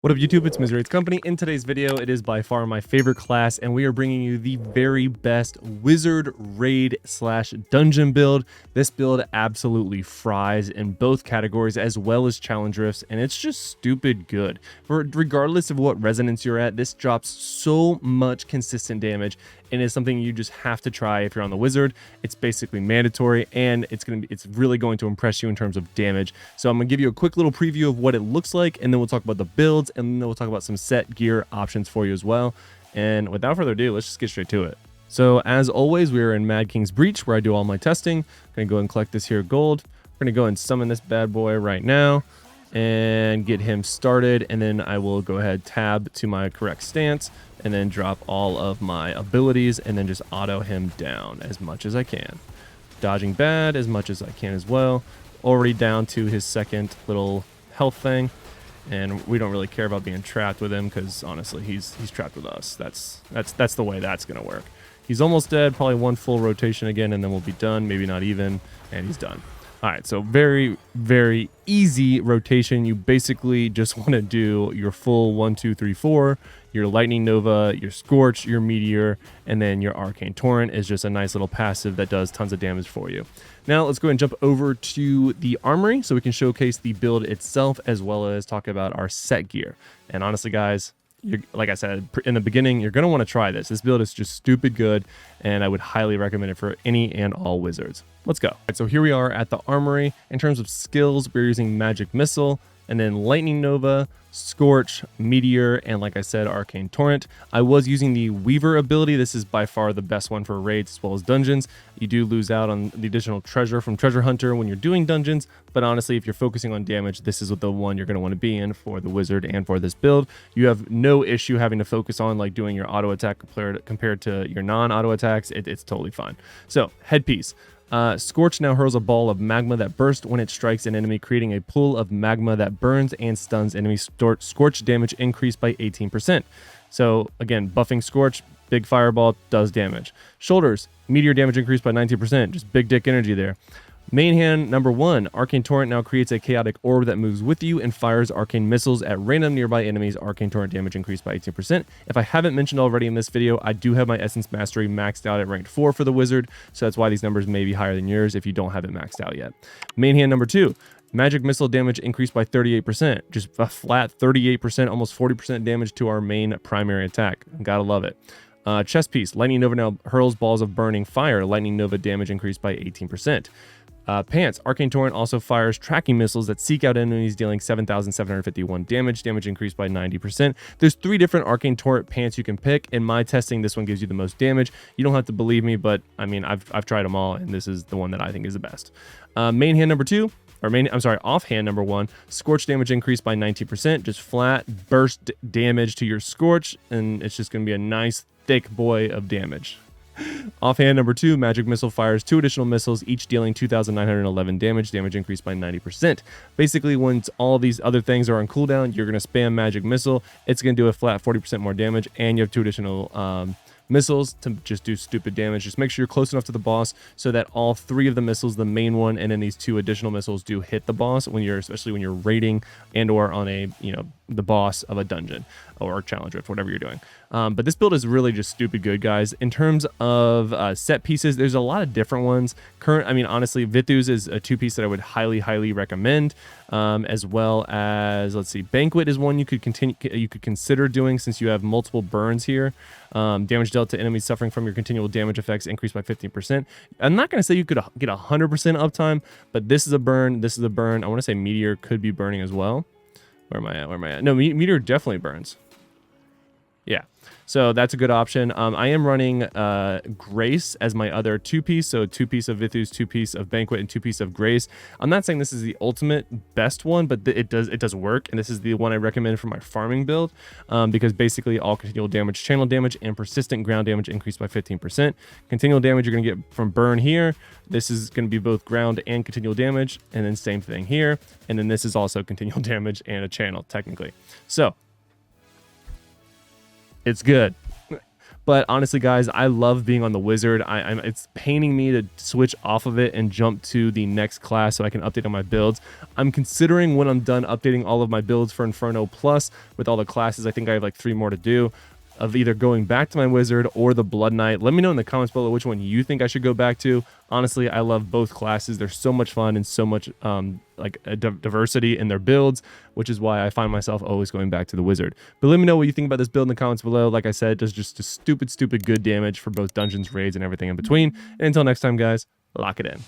What up YouTube, it's Miserates Company. In today's video, it is by far my favorite class, and we are bringing you the very best wizard raid slash dungeon build. This build absolutely fries in both categories as well as challenge rifts, and it's just stupid good. Regardless of what resonance you're at, this drops so much consistent damage and is something you just have to try if you're on the wizard. It's basically mandatory, and it's really going to impress you in terms of damage. So I'm gonna give you a quick little preview of what it looks like, and then we'll talk about the builds, and then we'll talk about some set gear options for you as well. And without further ado, let's just get straight to it. So as always, we are in Mad King's Breach, where I do all my testing. I'm gonna go and collect this here gold. We're gonna go and summon this bad boy right now and get him started, and then I will go ahead, tab to my correct stance, and then drop all of my abilities, and then just auto him down as much as I can. Dodging bad as much as I can as well. Already down to his second little health thing, and we don't really care about being trapped with him because honestly, he's trapped with us. That's the way that's gonna work. He's almost dead. Probably one full rotation again, and then we'll be done. Maybe not even, and he's done. All right, so very, very easy rotation. You basically just want to do your full 1, 2, 3, 4, your Lightning Nova, your Scorch, your Meteor, and then your Arcane Torrent is just a nice little passive that does tons of damage for you. Now let's go ahead and jump over to the armory so we can showcase the build itself as well as talk about our set gear. And honestly, guys, like I said in the beginning, you're going to want to try this. This build is just stupid good, and I would highly recommend it for any and all wizards. Let's go. Right, so here we are at the armory. In terms of skills, we're using Magic Missile, and then Lightning Nova, Scorch, Meteor, and like I said, Arcane Torrent. I was using the Weaver ability. This is by far the best one for raids as well as dungeons. You do lose out on the additional treasure from Treasure Hunter when you're doing dungeons, but honestly, if you're focusing on damage, this is the one you're going to want to be in for the wizard and for this build. You have no issue having to focus on like doing your auto attack compared to your non-auto attacks. It's totally fine. So, headpiece. Scorch now hurls a ball of magma that bursts when it strikes an enemy, creating a pool of magma that burns and stuns enemies. Scorch damage increased by 18%. So again, buffing Scorch, big fireball does damage. Shoulders, Meteor damage increased by 19%, just big dick energy there. Main hand number 1, Arcane Torrent now creates a chaotic orb that moves with you and fires arcane missiles at random nearby enemies. Arcane Torrent damage increased by 18%. If I haven't mentioned already in this video, I do have my Essence Mastery maxed out at rank 4 for the wizard, so that's why these numbers may be higher than yours if you don't have it maxed out yet. Main hand number 2, Magic Missile damage increased by 38%, just a flat 38%, almost 40% damage to our main primary attack. Gotta love it. Chest piece, Lightning Nova now hurls balls of burning fire. Lightning Nova damage increased by 18%. Pants, Arcane Torrent also fires tracking missiles that seek out enemies, dealing 7,751 damage. Damage increased by 90%. There's 3 different Arcane Torrent pants you can pick. In my testing, this one gives you the most damage. You don't have to believe me, but I mean, I've tried them all, and this is the one that I think is the best. Main hand number 2, offhand number 1, Scorch damage increased by 19%. Just flat burst damage to your Scorch, and it's just going to be a nice thick boy of damage. Offhand number 2, Magic Missile fires 2 additional missiles, each dealing 2,911 damage. Damage increased by 90%. Basically, once all these other things are on cooldown, you're going to spam Magic Missile. It's going to do a flat 40% more damage, and you have 2 additional missiles to just do stupid damage. Just make sure you're close enough to the boss so that all 3 of the missiles, the main one and then these 2 additional missiles, do hit the boss especially when you're raiding and or on the boss of a dungeon or a challenge rift, whatever you're doing. But this build is really just stupid good, guys. In terms of set pieces, there's a lot of different ones. Honestly, Vithus is a 2-piece that I would highly recommend, as well as, let's see, Banquet is one you could consider doing since you have multiple burns here. Damage dealt to enemies suffering from your continual damage effects increased by 15%. I'm not going to say you could get 100% uptime, but this is a burn. This is a burn. I want to say Meteor could be burning as well. Where am I at? No, Meteor definitely burns. Yeah, so that's a good option. I am running Grace as my other 2-piece, so 2-piece of Vithus, 2-piece of Banquet, and 2-piece of Grace. I'm not saying this is the ultimate best one, but it does work, and this is the one I recommend for my farming build, because basically all continual damage, channel damage, and persistent ground damage increased by 15%. Continual damage you're going to get from burn here. This is going to be both ground and continual damage, and then same thing here, and then this is also continual damage and a channel technically. So it's good. But honestly, guys, I love being on the Wizard. It's paining me to switch off of it and jump to the next class so I can update on my builds. I'm considering when I'm done updating all of my builds for Inferno Plus with all the classes, I think I have like 3 more to do, of either going back to my Wizard or the Blood Knight. Let me know in the comments below which one you think I should go back to. Honestly, I love both classes. They're so much fun and so much like a diversity in their builds, which is why I find myself always going back to the Wizard. But let me know what you think about this build in the comments below. Like I said, it does just a stupid good damage for both dungeons, raids, and everything in between. And until next time, guys, lock it in.